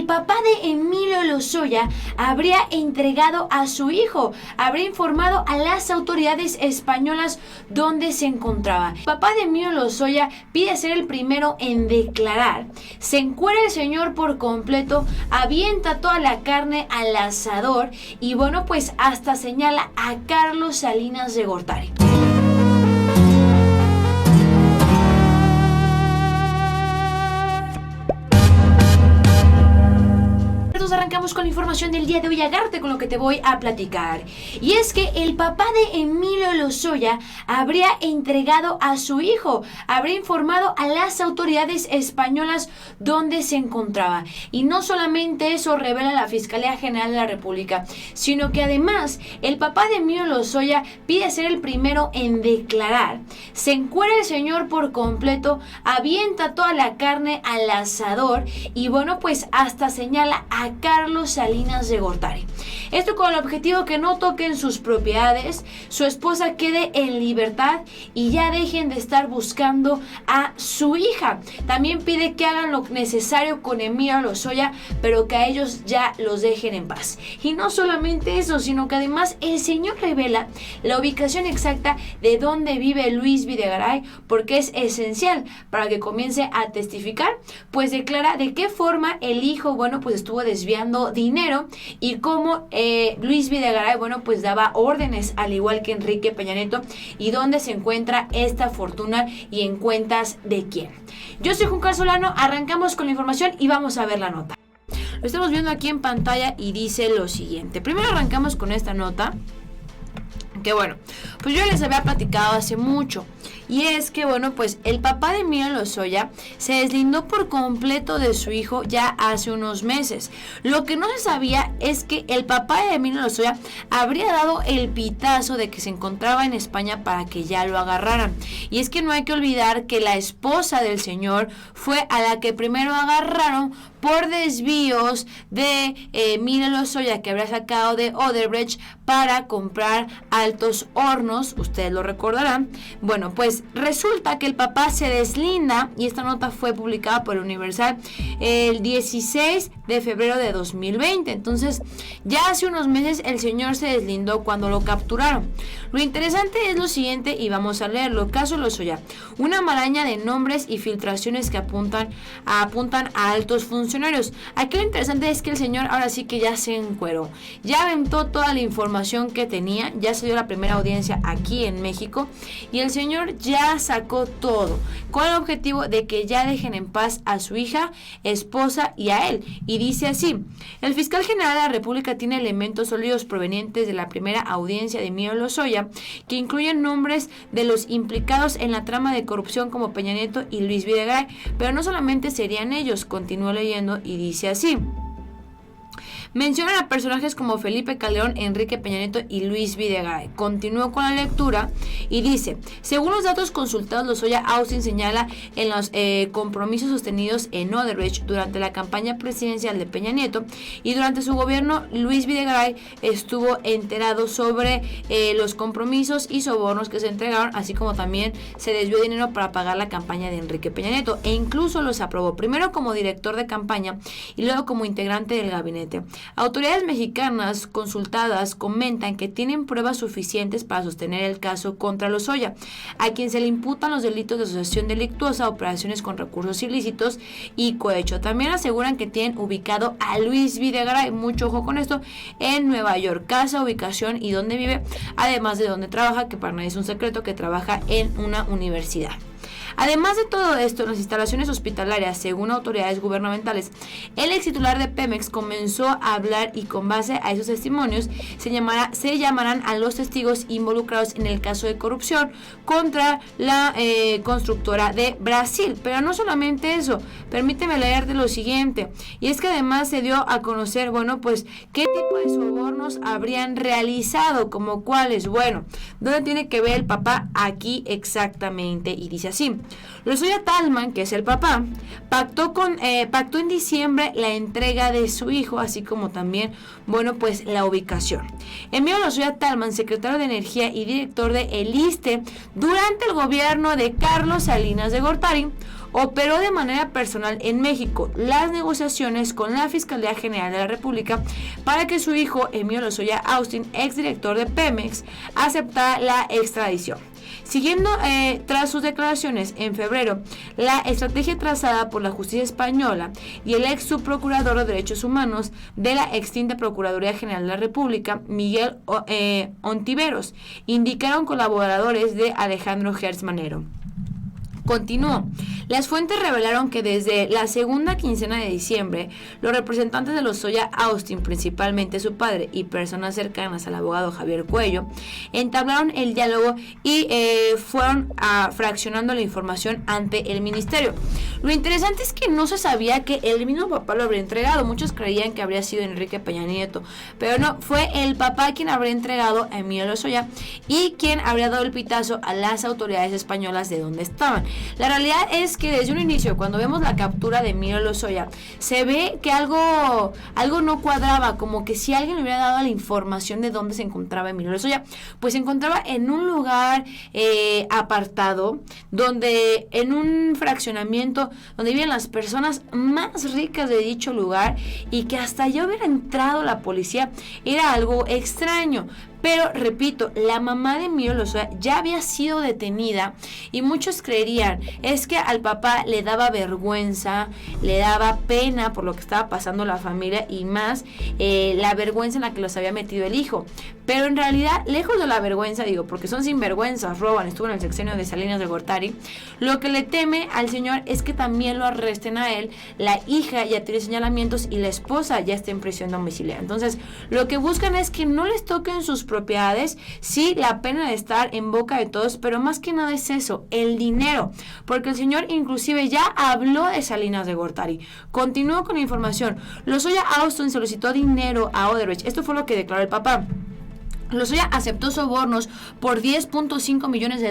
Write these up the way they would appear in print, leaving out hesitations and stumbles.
El papá de Emilio Lozoya habría entregado a su hijo, habría informado a las autoridades españolas dónde se encontraba. El papá de Emilio Lozoya pide ser el primero en declarar. Se encuera el señor por completo, avienta toda la carne al asador y bueno, pues hasta señala a Carlos Salinas de Gortari. Arrancamos con la información del día de hoy. Agárrate con lo que te voy a platicar. Y es que el papá de Emilio Lozoya habría entregado a su hijo, habría informado a las autoridades españolas dónde se encontraba. Y no solamente eso revela la Fiscalía General de la República, sino que además el papá de Emilio Lozoya pide ser el primero en declarar. Se encuera el señor por completo, avienta toda la carne al asador y bueno, pues hasta señala a Carlos Salinas de Gortari. Esto con el objetivo que no toquen sus propiedades, su esposa quede en libertad y ya dejen de estar buscando a su hija. También pide que hagan lo necesario con Emilio Lozoya, pero que a ellos ya los dejen en paz. Y no solamente eso, sino que además el señor revela la ubicación exacta de dónde vive Luis Videgaray, porque es esencial para que comience a testificar, pues declara de qué forma el hijo, bueno, pues estuvo desviando dinero y cómo Luis Videgaray, bueno, pues daba órdenes al igual que Enrique Peña Nieto y dónde se encuentra esta fortuna y en cuentas de quién. Yo soy Juncal Solano, arrancamos con la información y vamos a ver la nota. Lo estamos viendo aquí en pantalla y dice lo siguiente. Primero arrancamos con esta nota que bueno, pues yo les había platicado hace mucho. Y es que, bueno, pues el papá de Emilio Lozoya se deslindó por completo de su hijo ya hace unos meses. Lo que no se sabía es que el papá de Emilio Lozoya habría dado el pitazo de que se encontraba en España para que ya lo agarraran. Y es que no hay que olvidar que la esposa del señor fue a la que primero agarraron por desvíos de Emilio Lozoya, que habría sacado de Odebrecht para comprar Altos Hornos, ustedes lo recordarán. Bueno, pues resulta que el papá se deslinda y esta nota fue publicada por el Universal el 16 de febrero de 2020. Entonces, ya hace unos meses el señor se deslindó cuando lo capturaron. Lo interesante es lo siguiente y vamos a leerlo. Caso Lozoya, una maraña de nombres y filtraciones que apuntan a altos funcionarios. Aquí lo interesante es que el señor ahora sí que ya se encueró, ya aventó toda la información que tenía, ya se dio la primera audiencia aquí en México y el señor ya sacó todo con el objetivo de que ya dejen en paz a su hija, esposa y a él. Y dice así: el fiscal general de la República tiene elementos sólidos provenientes de la primera audiencia de Emilio Lozoya que incluyen nombres de los implicados en la trama de corrupción como Peña Nieto y Luis Videgaray, pero no solamente serían ellos. Continúo leyendo y dice así: mencionan a personajes como Felipe Calderón, Enrique Peña Nieto y Luis Videgaray. Continúo con la lectura y dice: según los datos consultados, Lozoya Austin señala en los compromisos sostenidos en Odebrecht durante la campaña presidencial de Peña Nieto y durante su gobierno, Luis Videgaray estuvo enterado sobre los compromisos y sobornos que se entregaron, así como también se desvió dinero para pagar la campaña de Enrique Peña Nieto e incluso los aprobó, primero como director de campaña y luego como integrante del gabinete. Autoridades mexicanas consultadas comentan que tienen pruebas suficientes para sostener el caso contra Lozoya, a quien se le imputan los delitos de asociación delictuosa, operaciones con recursos ilícitos y cohecho. También aseguran que tienen ubicado a Luis Videgaray, mucho ojo con esto, en Nueva York, casa, ubicación y dónde vive, además de dónde trabaja, que para nadie es un secreto que trabaja en una universidad. Además de todo esto, en las instalaciones hospitalarias, según autoridades gubernamentales, el ex titular de Pemex comenzó a hablar y con base a esos testimonios se llamarán a los testigos involucrados en el caso de corrupción contra la constructora de Brasil. Pero no solamente eso, permíteme leerte lo siguiente, y es que además se dio a conocer, bueno, pues qué tipo de sobornos habrían realizado, como cuáles. Bueno, ¿dónde tiene que ver el papá? Aquí exactamente, y dice así: Lozoya Talman, que es el papá, pactó en diciembre la entrega de su hijo, así como también, bueno, pues la ubicación. Emilio Lozoya Talman, secretario de Energía y director de el ISSSTE durante el gobierno de Carlos Salinas de Gortari, operó de manera personal en México las negociaciones con la Fiscalía General de la República para que su hijo, Emilio Lozoya Austin, exdirector de Pemex, aceptara la extradición. Siguiendo tras sus declaraciones en febrero, la estrategia trazada por la justicia española y el ex subprocurador de Derechos Humanos de la extinta Procuraduría General de la República, Miguel Ontiveros, indicaron colaboradores de Alejandro Gertz Manero. Continuó. Las fuentes revelaron que desde la segunda quincena de diciembre, los representantes de Lozoya Austin, principalmente su padre y personas cercanas al abogado Javier Cuello, entablaron el diálogo y fueron fraccionando la información ante el ministerio. Lo interesante es que no se sabía que el mismo papá lo habría entregado. Muchos creían que habría sido Enrique Peña Nieto, pero no, fue el papá quien habría entregado a Emilio Lozoya y quien habría dado el pitazo a las autoridades españolas de dónde estaban. La realidad es que desde un inicio, cuando vemos la captura de Emilio Lozoya, se ve que algo no cuadraba, como que si alguien le hubiera dado la información de dónde se encontraba Emilio Lozoya, pues se encontraba en un lugar apartado, donde en un fraccionamiento donde viven las personas más ricas de dicho lugar, y que hasta ya hubiera entrado la policía era algo extraño. Pero, repito, la mamá de Emilio Lozoya ya había sido detenida y muchos creerían, es que al papá le daba vergüenza, le daba pena por lo que estaba pasando la familia y más la vergüenza en la que los había metido el hijo. Pero en realidad, lejos de la vergüenza, digo, porque son sinvergüenzas, roban, estuvo en el sexenio de Salinas de Gortari, lo que le teme al señor es que también lo arresten a él, la hija ya tiene señalamientos y la esposa ya está en prisión domiciliaria. Entonces, lo que buscan es que no les toquen sus propiedades, sí, la pena de estar en boca de todos, pero más que nada es eso, el dinero, porque el señor inclusive ya habló de Salinas de Gortari. Continuó con la información. Lozoya Austin solicitó dinero a Odebrecht. Esto fue lo que declaró el papá. Lozoya aceptó sobornos por $10.5 millones de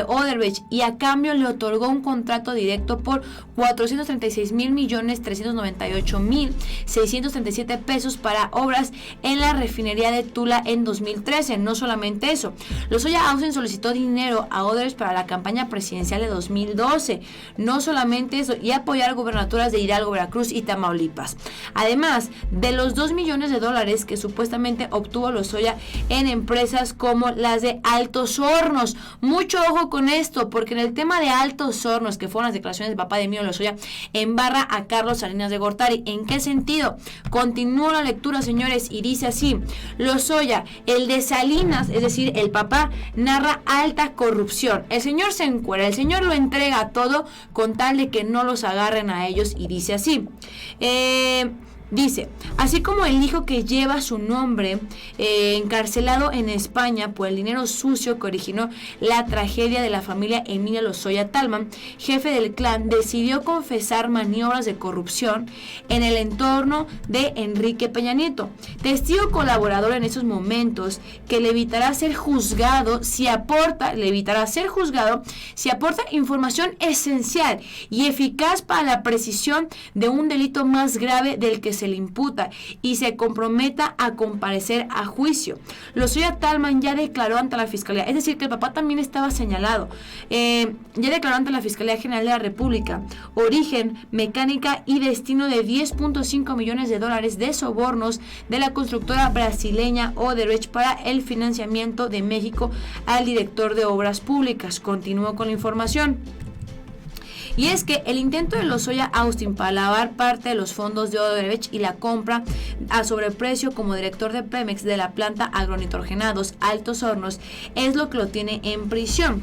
Odebrecht y a cambio le otorgó un contrato directo por $436,398,637 para obras en la refinería de Tula en 2013. No solamente eso, Lozoya Austin solicitó dinero a Odebrecht para la campaña presidencial de 2012. No solamente eso, y apoyar gubernaturas de Hidalgo, Veracruz y Tamaulipas. Además de los $2 millones que supuestamente obtuvo Lozoya en empresas como las de Altos Hornos. Mucho ojo con esto, porque en el tema de Altos Hornos, que fueron las declaraciones del papá de Emilio Lozoya, embarra a Carlos Salinas de Gortari. ¿En qué sentido? Continúo la lectura, señores, y dice así: Lozoya, el de Salinas, es decir, el papá, narra alta corrupción. El señor se encuera, el señor lo entrega todo con tal de que no los agarren a ellos, y dice así. Dice, así como el hijo que lleva su nombre, encarcelado en España por el dinero sucio que originó la tragedia de la familia Emilio Lozoya Tallman, jefe del clan, decidió confesar maniobras de corrupción en el entorno de Enrique Peña Nieto, testigo colaborador en esos momentos, que le evitará ser juzgado si aporta información esencial y eficaz para la precisión de un delito más grave del que se le imputa y se comprometa a comparecer a juicio. Lozoya Tallman ya declaró ante la Fiscalía, es decir, que el papá también estaba señalado, ya declaró ante la Fiscalía General de la República origen, mecánica y destino de $10.5 millones de sobornos de la constructora brasileña Odebrecht para el financiamiento de México al director de Obras Públicas. Continuó con la información. Y es que el intento de Lozoya Austin para lavar parte de los fondos de Odebrecht y la compra a sobreprecio como director de Pemex de la planta agronitrogenados Altos Hornos es lo que lo tiene en prisión.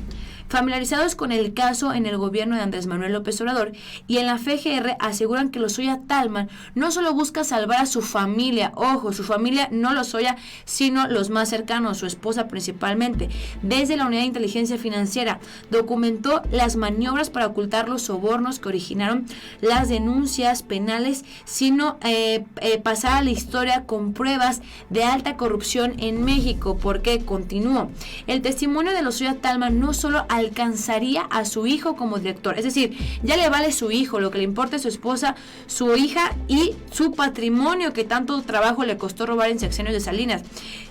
Familiarizados con el caso en el gobierno de Andrés Manuel López Obrador y en la FGR aseguran que Lozoya Tallman no solo busca salvar a su familia, ojo, su familia no Lozoya, sino los más cercanos, su esposa principalmente. Desde la Unidad de Inteligencia Financiera documentó las maniobras para ocultar los sobornos que originaron las denuncias penales, sino pasar a la historia con pruebas de alta corrupción en México, porque continuó. El testimonio de Lozoya Tallman no solo alcanzaría a su hijo como director, es decir, ya le vale su hijo, lo que le importa es su esposa, su hija y su patrimonio que tanto trabajo le costó robar en sexenios de Salinas,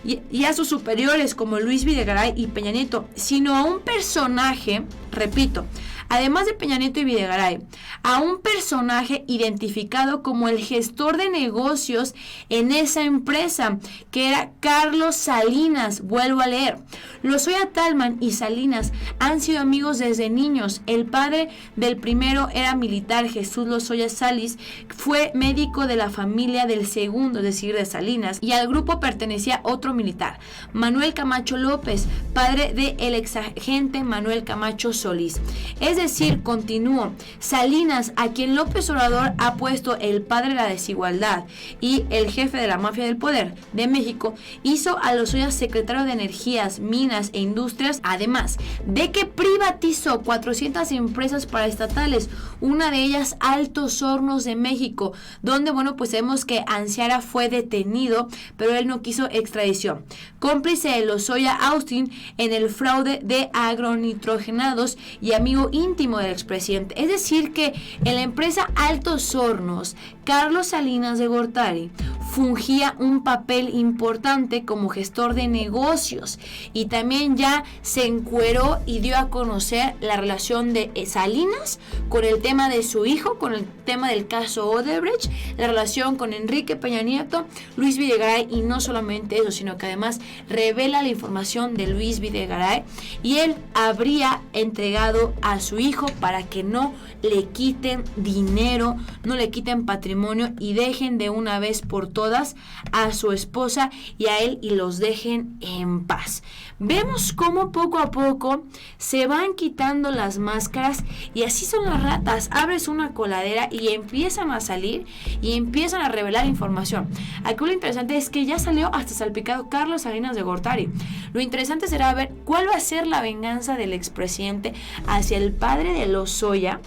y a sus superiores como Luis Videgaray y Peña Nieto, sino a un personaje repito, además de Peña Nieto y Videgaray, a un personaje identificado como el gestor de negocios en esa empresa, que era Carlos Salinas. Vuelvo a leer. Lozoya Tallman y Salinas han sido amigos desde niños. El padre del primero era militar, Jesús Lozoya Salis, fue médico de la familia del segundo, es decir, de Salinas, y al grupo pertenecía otro militar, Manuel Camacho López, padre del exagente Manuel Camacho Solís. Es decir, continúo, Salinas, a quien López Obrador ha puesto el padre de la desigualdad y el jefe de la mafia del poder de México, hizo a Lozoya secretario de Energías, Minas e Industrias, además de que privatizó 400 empresas paraestatales, una de ellas Altos Hornos de México, donde, bueno, pues vemos que Anciara fue detenido, pero él no quiso extradición. Cómplice de Lozoya Austin en el fraude de agronitrogenados y amigo íntimo del expresidente. Es decir, que en la empresa Altos Hornos, Carlos Salinas de Gortari fungía un papel importante como gestor de negocios, y también ya se encueró y dio a conocer la relación de Salinas con el tema de su hijo, con el tema del caso Odebrecht, la relación con Enrique Peña Nieto, Luis Videgaray, y no solamente eso, sino que además revela la información de Luis Videgaray, y él habría entregado a su hijo para que no le quiten dinero, no le quiten patrimonio y dejen de una vez por todas a su esposa y a él y los dejen en paz. Vemos cómo poco a poco se van quitando las máscaras, y así son las ratas. Abres una coladera y empiezan a salir y empiezan a revelar información. Aquí lo interesante es que ya salió hasta salpicado Carlos Salinas de Gortari. Lo interesante será ver cuál va a ser la venganza del expresidente hacia el padre de Lozoya,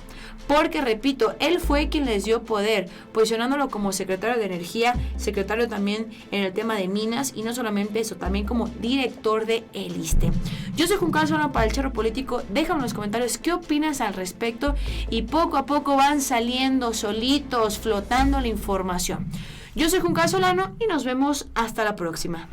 porque, repito, él fue quien les dio poder, posicionándolo como secretario de Energía, secretario también en el tema de Minas, y no solamente eso, también como director de el ISSSTE. Yo soy Juncal Solano para el Charro Político. Déjame en los comentarios qué opinas al respecto, y poco a poco van saliendo solitos, flotando la información. Yo soy Juncal Solano y nos vemos hasta la próxima.